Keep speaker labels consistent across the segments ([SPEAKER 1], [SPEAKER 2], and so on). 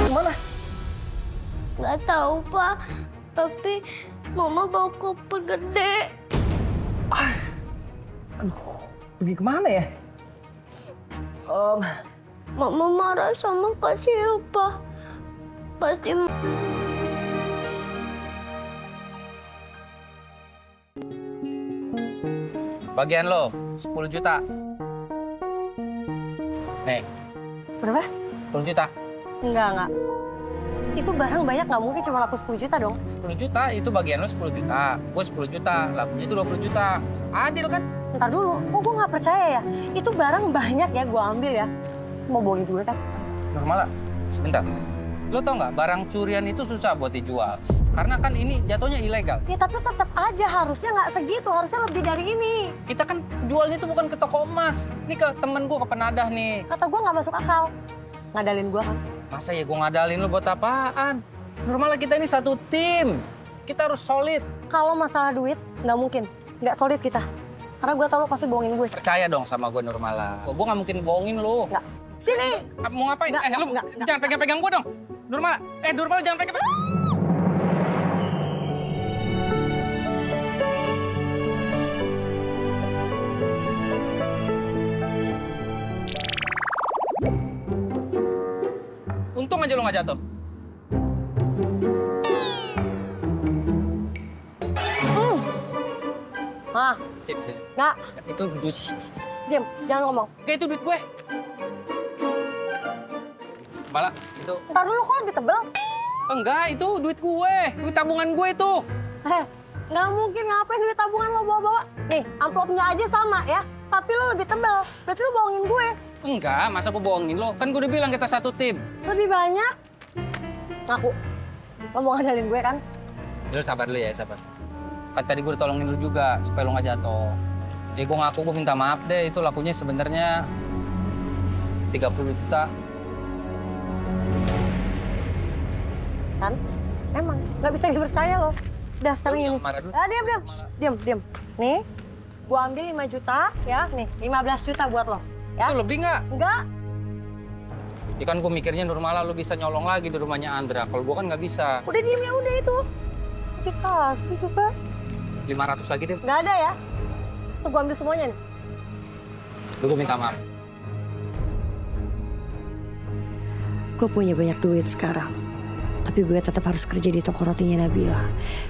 [SPEAKER 1] Gimana?
[SPEAKER 2] Nggak tahu, Pak. Tapi Mama bawa koper gede.
[SPEAKER 1] Aduh, pergi kemana ya?
[SPEAKER 2] Mama marah sama Kak Silpa. Pasti
[SPEAKER 3] Bagian lo, 10 juta. Nih,
[SPEAKER 4] Berapa?
[SPEAKER 3] 10 juta.
[SPEAKER 4] Enggak. Itu barang banyak, nggak mungkin cuma laku 10 juta dong.
[SPEAKER 3] 10 juta itu bagian lo 10 juta. Gue 10 juta, lakunya itu 20 juta. Adil kan?
[SPEAKER 4] Ntar dulu, kok gue nggak percaya ya? Itu barang banyak ya, gue ambil ya. Mau bohongin gue kan?
[SPEAKER 3] Normal, sebentar. Lo tau nggak, barang curian itu susah buat dijual. Karena kan ini jatuhnya ilegal.
[SPEAKER 4] Ya tapi tetap aja harusnya nggak segitu, harusnya lebih dari ini.
[SPEAKER 3] Kita kan jualnya itu bukan ke toko emas. Ini ke temen gue, ke penadah nih.
[SPEAKER 4] Kata gue nggak masuk akal. Ngadalin gue kan?
[SPEAKER 3] Masa ya gue ngadalin lo buat apaan? Normalnya kita ini satu tim. Kita harus solid.
[SPEAKER 4] Kalau masalah duit, nggak mungkin. Nggak solid kita. Karena gue tau lo pasti bohongin gue.
[SPEAKER 3] Percaya dong sama gue Nurmala. Gue nggak mungkin bohongin lo.
[SPEAKER 4] Nggak. Sini!
[SPEAKER 3] Mau ngapain?
[SPEAKER 4] Nggak,
[SPEAKER 3] Lu
[SPEAKER 4] nggak.
[SPEAKER 3] jangan pegang-pegang gue dong. Nurmala, Nurmala jangan pegang-pegang. Untung aja lo nggak jatuh.
[SPEAKER 4] Hah?
[SPEAKER 3] Sini.
[SPEAKER 4] Nggak.
[SPEAKER 3] Itu duit.
[SPEAKER 4] Diam, jangan ngomong.
[SPEAKER 3] Kayak itu duit gue. Malah itu.
[SPEAKER 4] Ntar dulu kok lebih tebel.
[SPEAKER 3] Enggak, itu duit gue. Duit tabungan gue itu.
[SPEAKER 4] Nggak mungkin ngapain duit tabungan lo bawa-bawa. Nih, amplopnya aja sama ya. Tapi lo lebih tebel. Berarti lo bohongin gue.
[SPEAKER 3] Enggak, masa gue bohongin lo? Kan gue udah bilang kita satu tim.
[SPEAKER 4] Lebih banyak. Ngaku. Lo mau ngadalin gue kan?
[SPEAKER 3] Lo sabar dulu ya, sabar. Kan tadi gue udah tolongin lo juga supaya lo nggak jatuh. Ya gue ngaku, gue minta maaf deh. Itu lakunya sebenarnya 30 juta.
[SPEAKER 4] Kan? Emang, nggak bisa dipercaya lo. Udah sekarang ini. Diam. Nih, gua ambil 5 juta ya. Nih, 15 juta buat lo. Ya?
[SPEAKER 3] Itu lebih nggak?
[SPEAKER 4] Enggak.
[SPEAKER 3] Ya kan gue mikirnya Nurmala lo bisa nyolong lagi di rumahnya Andra. Kalau gue kan nggak bisa.
[SPEAKER 4] Udah diem ya udah itu. Dikasih juga.
[SPEAKER 3] 500 lagi deh.
[SPEAKER 4] Nggak ada ya. Tuh gua ambil semuanya nih.
[SPEAKER 3] Gue minta maaf.
[SPEAKER 4] Gue punya banyak duit sekarang. Tapi gue tetap harus kerja di toko rotinya Nabila.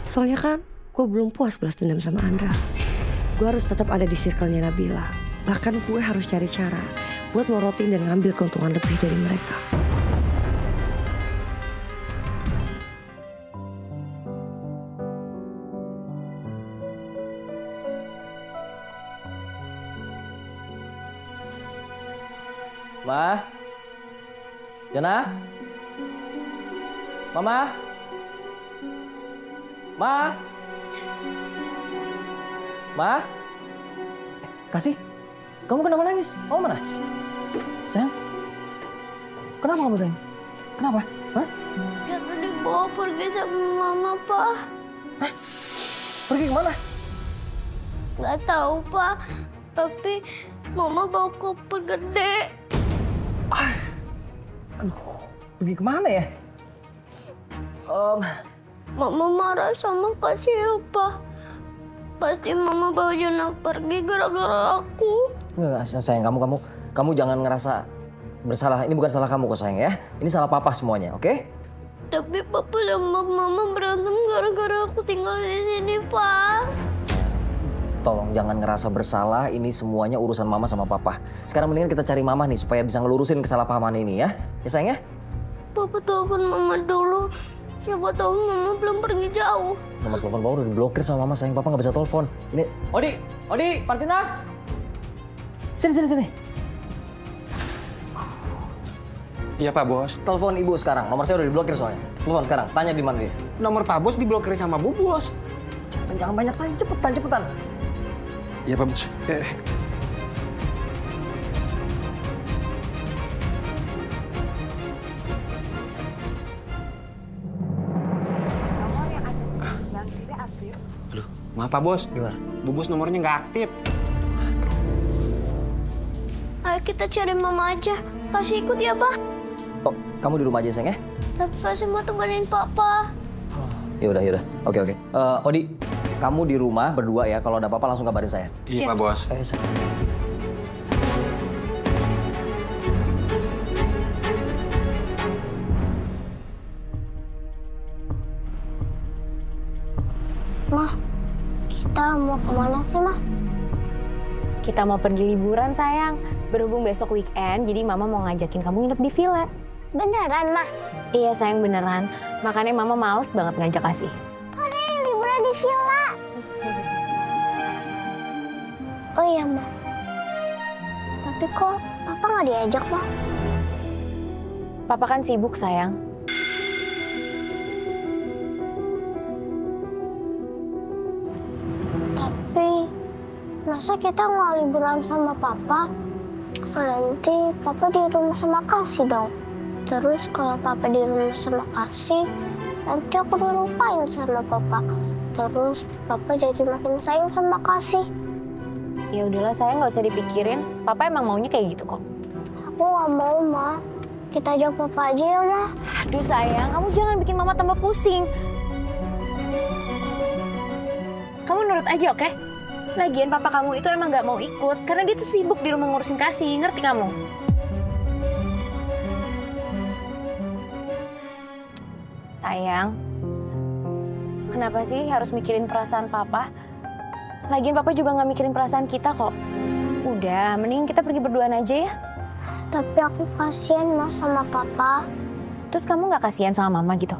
[SPEAKER 4] Soalnya kan gue belum puas balas dendam sama Andra. Gue harus tetap ada di circle-nya Nabila. Bahkan gue harus cari cara buat morotin dan ngambil keuntungan lebih dari mereka.
[SPEAKER 1] Ma? Jana? Mama? Ma? Ma? Kasih? Kamu kenapa nangis? Kamu mana? Sayang? Kenapa kamu sayang? Kenapa? Hah?
[SPEAKER 2] Jatuh dibawa pergi sama Mama, Pak.
[SPEAKER 1] Hah? Pergi kemana?
[SPEAKER 2] Nggak tahu, Pak. Tapi Mama bawa koper gede.
[SPEAKER 1] Aduh, pergi kemana ya?
[SPEAKER 2] Mama marah sama Kak Silpa. Pasti Mama bawa Jana pergi gara-gara aku.
[SPEAKER 1] Enggak, sayang, kamu jangan ngerasa bersalah. Ini bukan salah kamu kok sayang ya. Ini salah papa semuanya, oke?
[SPEAKER 2] Tapi Papa sama Mama berantem gara-gara aku tinggal di sini, Pak.
[SPEAKER 1] Tolong jangan ngerasa bersalah, ini semuanya urusan mama sama papa. Sekarang mendingan kita cari mama nih supaya bisa ngelurusin kesalahpahaman ini ya. Ya sayang ya?
[SPEAKER 2] Papa telepon Mama dulu. Siapa tahu Mama belum pergi jauh.
[SPEAKER 1] Nomor telepon papa udah diblokir sama mama sayang, papa nggak bisa telepon. Ini, Odi, Partina. Sini.
[SPEAKER 5] Iya Pak Bos.
[SPEAKER 1] Telepon ibu sekarang, nomor saya udah diblokir soalnya. Telepon sekarang, tanya di mana dia.
[SPEAKER 5] Nomor Pak Bos diblokir sama Bu Bos.
[SPEAKER 1] Jangan banyak tanya, cepetan.
[SPEAKER 5] Iya Pak Bos. Aduh, maaf Pak Bos.
[SPEAKER 1] Gimana?
[SPEAKER 5] Bu Bos nomornya nggak aktif.
[SPEAKER 2] kita cari mama aja. Kasih ikut ya, Pak.
[SPEAKER 1] Oh, kamu di rumah aja sayang ya?
[SPEAKER 2] Tapi kasih mau temenin Papa.
[SPEAKER 1] Yaudah. Oke. Odi, kamu di rumah berdua ya. Kalau ada apa-apa langsung kabarin saya.
[SPEAKER 5] Iya Pak Bos.
[SPEAKER 2] Mah, kita mau kemana sih, Mah?
[SPEAKER 6] Kita mau pergi liburan, sayang. Berhubung besok weekend, jadi Mama mau ngajakin kamu nginep di villa.
[SPEAKER 2] Beneran, Mah?
[SPEAKER 6] Iya, sayang, beneran. Makanya Mama males banget ngajak Kasih.
[SPEAKER 2] Liburan di villa. Oh iya, Mah. Tapi kok Papa nggak diajak, Mah?
[SPEAKER 6] Papa kan sibuk, sayang.
[SPEAKER 2] Tapi masa kita nggak liburan sama Papa? Nanti Papa di rumah sama Kasih dong. Terus kalau Papa di rumah sama Kasih, nanti aku dilupain sama Papa. Terus Papa jadi makin sayang sama Kasih.
[SPEAKER 6] Ya udahlah, sayang, nggak usah dipikirin. Papa emang maunya kayak gitu kok.
[SPEAKER 2] Aku nggak mau, Ma. Kita ajak Papa aja ya, Ma.
[SPEAKER 6] Aduh, sayang, kamu jangan bikin Mama tambah pusing. Kamu nurut aja, oke? Lagian papa kamu itu emang nggak mau ikut karena dia tuh sibuk di rumah ngurusin Kasih, ngerti kamu? Sayang, kenapa sih harus mikirin perasaan papa? Lagian papa juga nggak mikirin perasaan kita kok. Udah, mending kita pergi berduaan aja ya.
[SPEAKER 2] Tapi aku kasihan, Mas, sama Papa.
[SPEAKER 6] Terus kamu nggak kasihan sama mama gitu?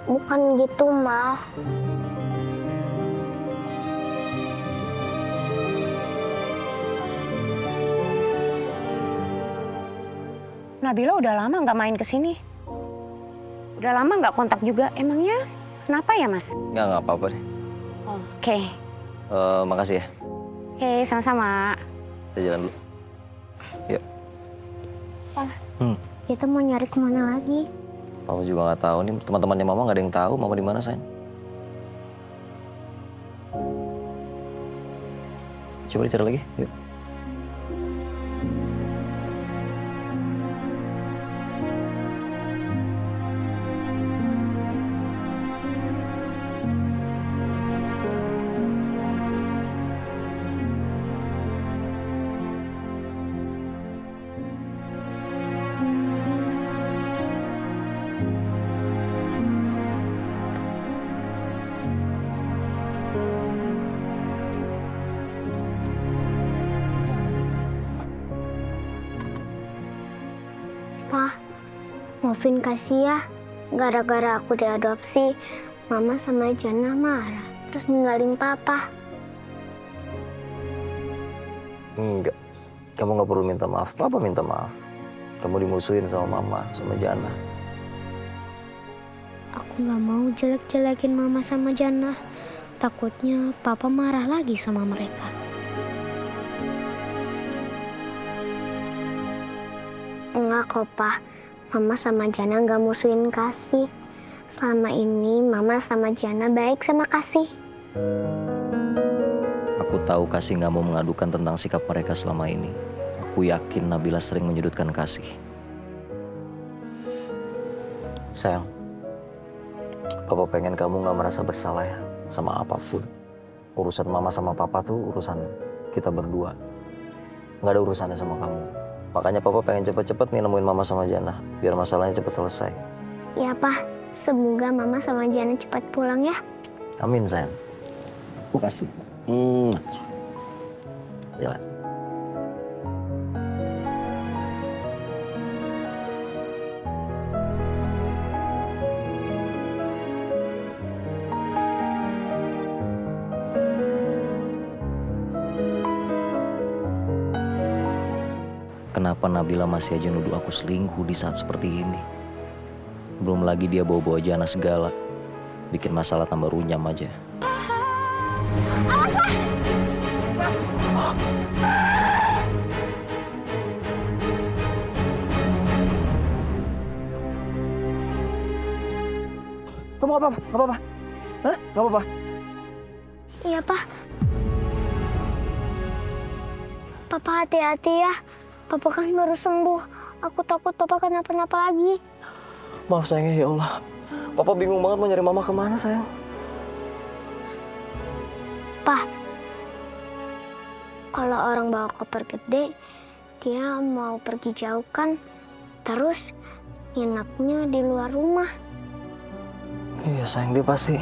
[SPEAKER 2] Bukan gitu, Ma.
[SPEAKER 6] Nabila udah lama nggak main ke sini. Udah lama nggak kontak juga. Emangnya kenapa ya, Mas?
[SPEAKER 1] Nggak apa-apa deh.
[SPEAKER 6] Oke.
[SPEAKER 1] Makasih ya.
[SPEAKER 6] Oke, sama-sama.
[SPEAKER 1] Kita jalan dulu. Yuk.
[SPEAKER 2] Kita mau nyari kemana lagi?
[SPEAKER 1] Papa juga nggak tahu nih. Teman-temannya Mama nggak ada yang tahu Mama di mana, sayang. Coba dicari lagi. Yuk.
[SPEAKER 2] Pa, maafin Kasih ya. Gara-gara aku diadopsi, Mama sama Jana marah. Terus ninggalin Papa.
[SPEAKER 1] Enggak. Kamu nggak perlu minta maaf. Papa minta maaf. Kamu dimusuhin sama Mama, sama Jana.
[SPEAKER 2] Aku nggak mau jelek-jelekin Mama sama Jana. Takutnya Papa marah lagi sama mereka. Enggak kok, Pa. Mama sama Jana nggak musuhin Kasih. Selama ini Mama sama Jana baik sama Kasih.
[SPEAKER 1] Aku tahu Kasih nggak mau mengadukan tentang sikap mereka selama ini. Aku yakin Nabila sering menyudutkan Kasih. Sayang, Papa pengen kamu nggak merasa bersalah ya sama apapun. Urusan Mama sama Papa tuh urusan kita berdua. Nggak ada urusannya sama kamu. Makanya Papa pengen cepet-cepet nih nemuin Mama sama Jana. Biar masalahnya cepet selesai.
[SPEAKER 2] Ya, Pa. Semoga Mama sama Jana cepat pulang ya.
[SPEAKER 1] Amin, sayang. Makasih. Jalan. Kenapa Nabila masih aja nuduh aku selingkuh di saat seperti ini? Belum lagi dia bawa-bawa Jana segala. Bikin masalah tambah runyam aja. Kamu apa-apa? Gak apa-apa? Hah? Gak apa-apa?
[SPEAKER 2] Iya, Pa. Papa hati-hati ya. Papa kan baru sembuh. Aku takut Papa kenapa-napa lagi.
[SPEAKER 1] Maaf sayang ya Allah. Papa bingung banget mau nyari mama kemana sayang.
[SPEAKER 2] Pa, kalau orang bawa koper gede, dia mau pergi jauh kan, terus nginapnya di luar rumah.
[SPEAKER 1] Iya sayang, dia pasti.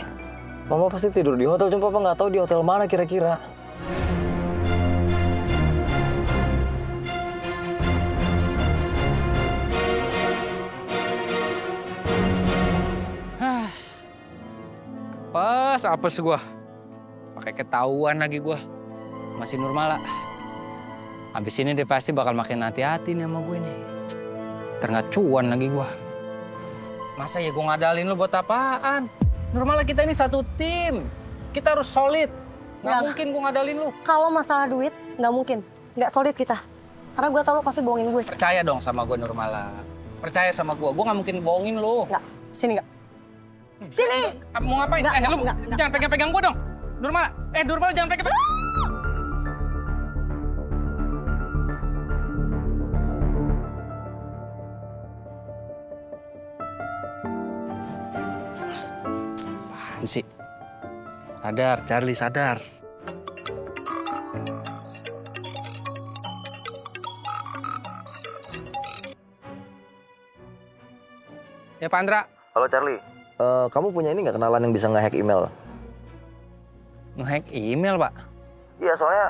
[SPEAKER 1] Mama pasti tidur di hotel, cuma Papa nggak tahu di hotel mana kira-kira.
[SPEAKER 3] Pas apes gua. Pakai ketahuan lagi gua. Masih normal lah. Habis ini dia pasti bakal makin hati-hati nih sama gue nih. Ntar cuan lagi gua. Masa ya gua ngadalin lu buat apaan? Normal lah kita ini satu tim. Kita harus solid. Nggak mungkin gua ngadalin lu.
[SPEAKER 4] Kalau masalah duit, nggak mungkin. Nggak solid kita. Karena gue tau lo pasti bohongin gue.
[SPEAKER 3] Percaya dong sama gue Nurmala. Percaya sama gue nggak mungkin bohongin lu.
[SPEAKER 4] Nggak, sini nggak. Sini!
[SPEAKER 3] Mau ngapain?
[SPEAKER 4] Nggak,
[SPEAKER 3] Lu
[SPEAKER 4] nggak.
[SPEAKER 3] jangan pegang-pegang gue dong. Nurmala, Nurmala jangan pegang-pegang. Apaan sih? Sadar, Charlie, sadar. Ya, Pak Andra.
[SPEAKER 1] Halo Charlie, kamu punya ini nggak kenalan yang bisa nge-hack email?
[SPEAKER 3] Nge-hack email, Pak?
[SPEAKER 1] Iya, soalnya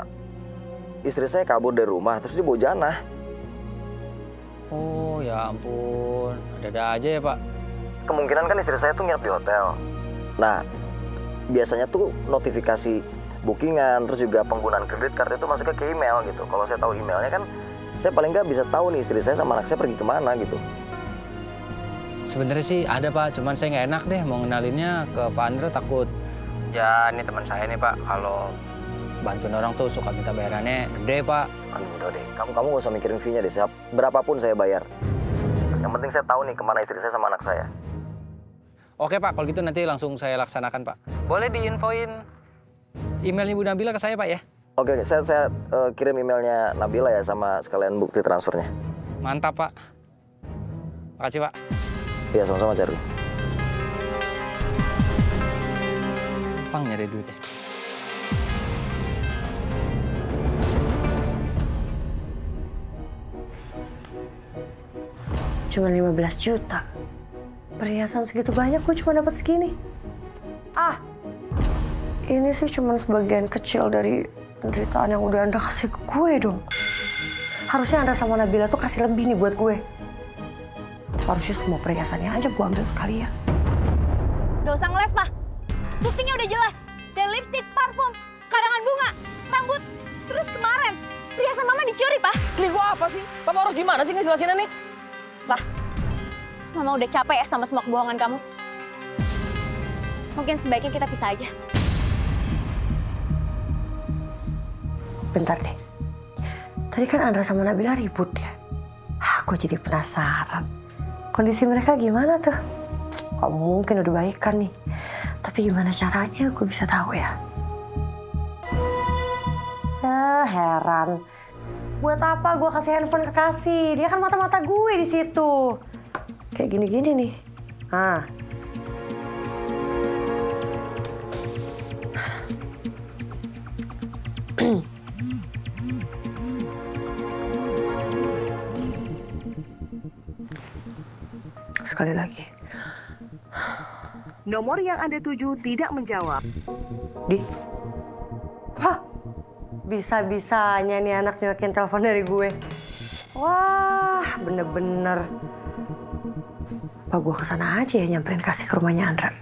[SPEAKER 1] istri saya kabur dari rumah, terus dia bawa jannah.
[SPEAKER 3] Oh, ya ampun. Ada-ada aja ya, Pak.
[SPEAKER 1] Kemungkinan kan istri saya tuh nginep di hotel. Nah, biasanya tuh notifikasi bookingan, terus juga penggunaan kredit card itu masuknya ke email gitu. Kalau saya tahu emailnya kan, saya paling nggak bisa tahu nih istri saya sama anak saya pergi kemana gitu.
[SPEAKER 3] Sebenarnya sih ada, Pak, cuman saya nggak enak deh mau ngenalinnya ke Pak Andra, takut. Ya, ini teman saya nih, Pak. Kalau bantuin orang tuh suka minta bayarannya gede, Pak.
[SPEAKER 1] Aduh, udah deh. Kamu nggak usah mikirin fee-nya deh. Berapapun saya bayar. Yang penting saya tahu nih kemana istri saya sama anak saya.
[SPEAKER 3] Oke, Pak. Kalau gitu nanti langsung saya laksanakan, Pak. Boleh diinfoin emailnya Bu Nabila ke saya, Pak, ya?
[SPEAKER 1] Oke, saya kirim emailnya Nabila ya sama sekalian bukti transfernya.
[SPEAKER 3] Mantap, Pak. Makasih, Pak.
[SPEAKER 1] Iya, sama-sama Charlie.
[SPEAKER 3] Pang nyari duit ya.
[SPEAKER 4] Cuma 15 juta. Perhiasan segitu banyak gue cuma dapat segini. Ah, ini sih cuma sebagian kecil dari penderitaan yang udah Andra kasih ke gue dong. Harusnya Andra sama Nabila tuh kasih lebih nih buat gue. Harusnya semua perhiasannya aja gue ambil sekalian.
[SPEAKER 6] Gak usah ngeles, Pak. Buktinya udah jelas. Dari lipstick, parfum, karangan bunga, rambut. Terus kemarin, perhiasan Mama dicuri, Pak.
[SPEAKER 1] Selingkuh apa sih? Papa harus gimana sih ngejelasinnya nih?
[SPEAKER 6] Pak, Mama udah capek ya sama semua kebohongan kamu. Mungkin sebaiknya kita pisah aja.
[SPEAKER 4] Bentar deh. Tadi kan Andra sama Nabila ribut ya. Aku jadi penasaran. Kondisi mereka gimana tuh? Kok mungkin udah baikan nih. Tapi gimana caranya gue bisa tahu ya? Heran. Buat apa gue kasih handphone ke Kasih? Dia kan mata-mata gue di situ. Kayak gini-gini nih. Ah. Sekali lagi.
[SPEAKER 7] Nomor yang Anda tuju tidak menjawab.
[SPEAKER 4] Hah? Bisa-bisanya nih anak nyokin telepon dari gue. Wah, bener-bener. Apa gue kesana aja ya nyamperin Kasih ke rumahnya Andra?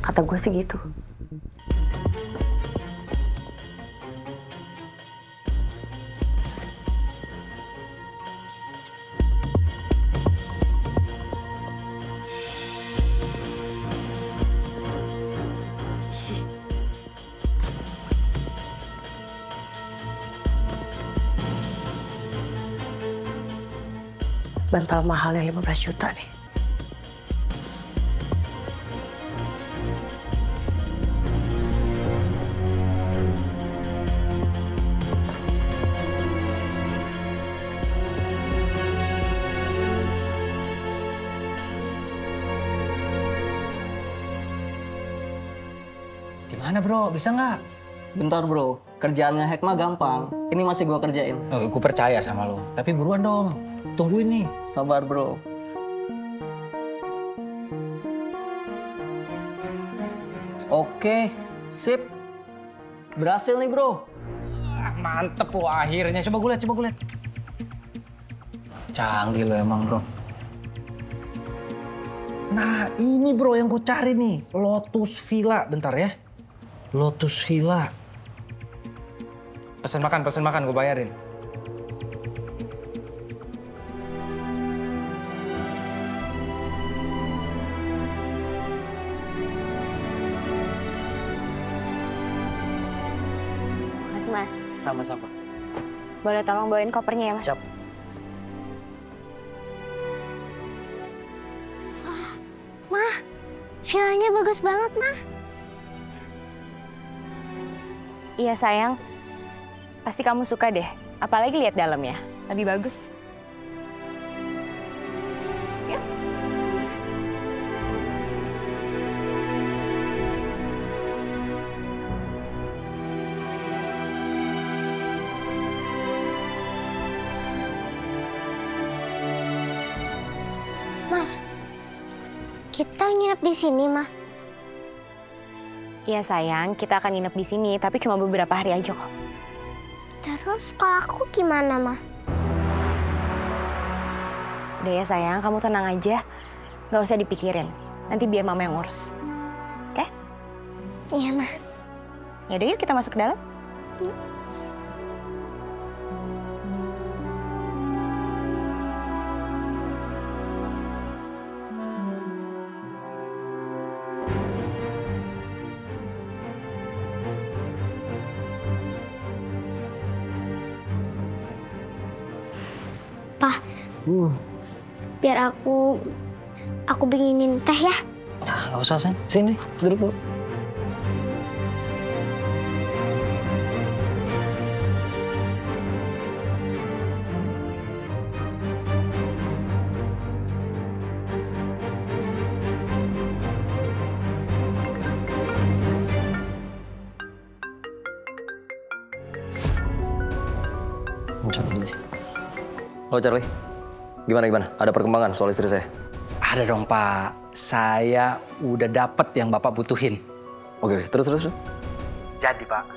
[SPEAKER 4] Kata gue sih gitu. Bantal mahalnya 15 juta nih.
[SPEAKER 3] Gimana bro, bisa nggak?
[SPEAKER 8] Bentar bro, kerjaan ngehack mah gampang. Ini masih gua kerjain.
[SPEAKER 3] Oh, gue percaya sama lo. Tapi buruan dong, tungguin nih.
[SPEAKER 8] Sabar bro. Oke, sip. Berhasil nih bro.
[SPEAKER 3] Mantep, wah akhirnya. Coba gue lihat. Canggih lo emang bro. Nah ini bro yang gue cari nih, Lotus Villa. Bentar ya, Lotus Villa. Pesen makan, gue bayarin.
[SPEAKER 6] Makasih mas.
[SPEAKER 8] Sama-sama.
[SPEAKER 6] Boleh tolong bawain kopernya ya mas?
[SPEAKER 8] Siap.
[SPEAKER 2] Villanya bagus banget, Ma.
[SPEAKER 6] Iya sayang. Pasti kamu suka deh. Apalagi lihat dalamnya. Lebih bagus. Yuk.
[SPEAKER 2] Ma, kita nginep di sini, Ma.
[SPEAKER 6] Iya sayang, kita akan nginep di sini, tapi cuma beberapa hari aja kok.
[SPEAKER 2] Terus kalau aku gimana, Ma?
[SPEAKER 6] Udah ya sayang, kamu tenang aja. Gak usah dipikirin. Nanti biar mama yang ngurus. Oke?
[SPEAKER 2] Iya, Ma.
[SPEAKER 6] Yaudah yuk kita masuk ke dalam.
[SPEAKER 2] Pa, biar aku bikinin teh ya.
[SPEAKER 1] Nah, nggak usah, Sen. Sini, duduk dulu. Halo Charlie, gimana? Ada perkembangan soal istri saya?
[SPEAKER 3] Ada dong Pak, saya udah dapet yang Bapak butuhin.
[SPEAKER 1] Oke, terus.
[SPEAKER 3] Jadi Pak,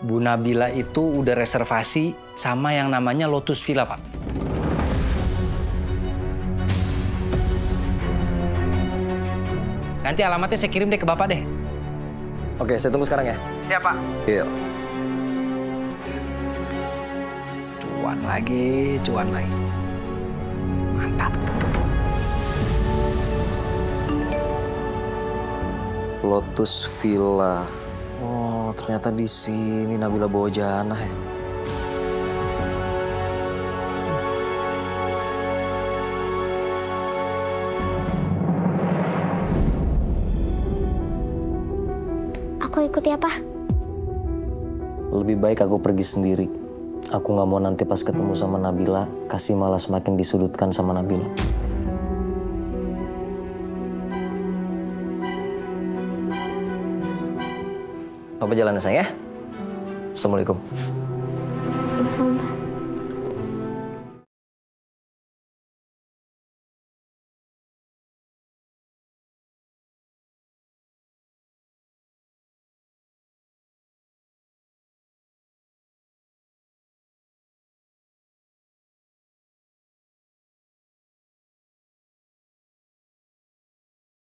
[SPEAKER 3] Bu Nabila itu udah reservasi sama yang namanya Lotus Villa Pak. Nanti alamatnya saya kirim deh ke Bapak deh.
[SPEAKER 1] Oke, saya tunggu sekarang ya.
[SPEAKER 3] Siap Pak.
[SPEAKER 1] Iya.
[SPEAKER 3] Cuan lagi. Mantap.
[SPEAKER 1] Lotus Villa. Oh, ternyata di sini Nabila bawa Jana ya.
[SPEAKER 2] Aku ikut ya, Pa.
[SPEAKER 1] Lebih baik aku pergi sendiri. Aku nggak mau nanti pas ketemu sama Nabila, Kasih malah semakin disudutkan sama Nabila. Papa jalan ya sayang ya. Assalamualaikum.
[SPEAKER 2] Sama, Pa.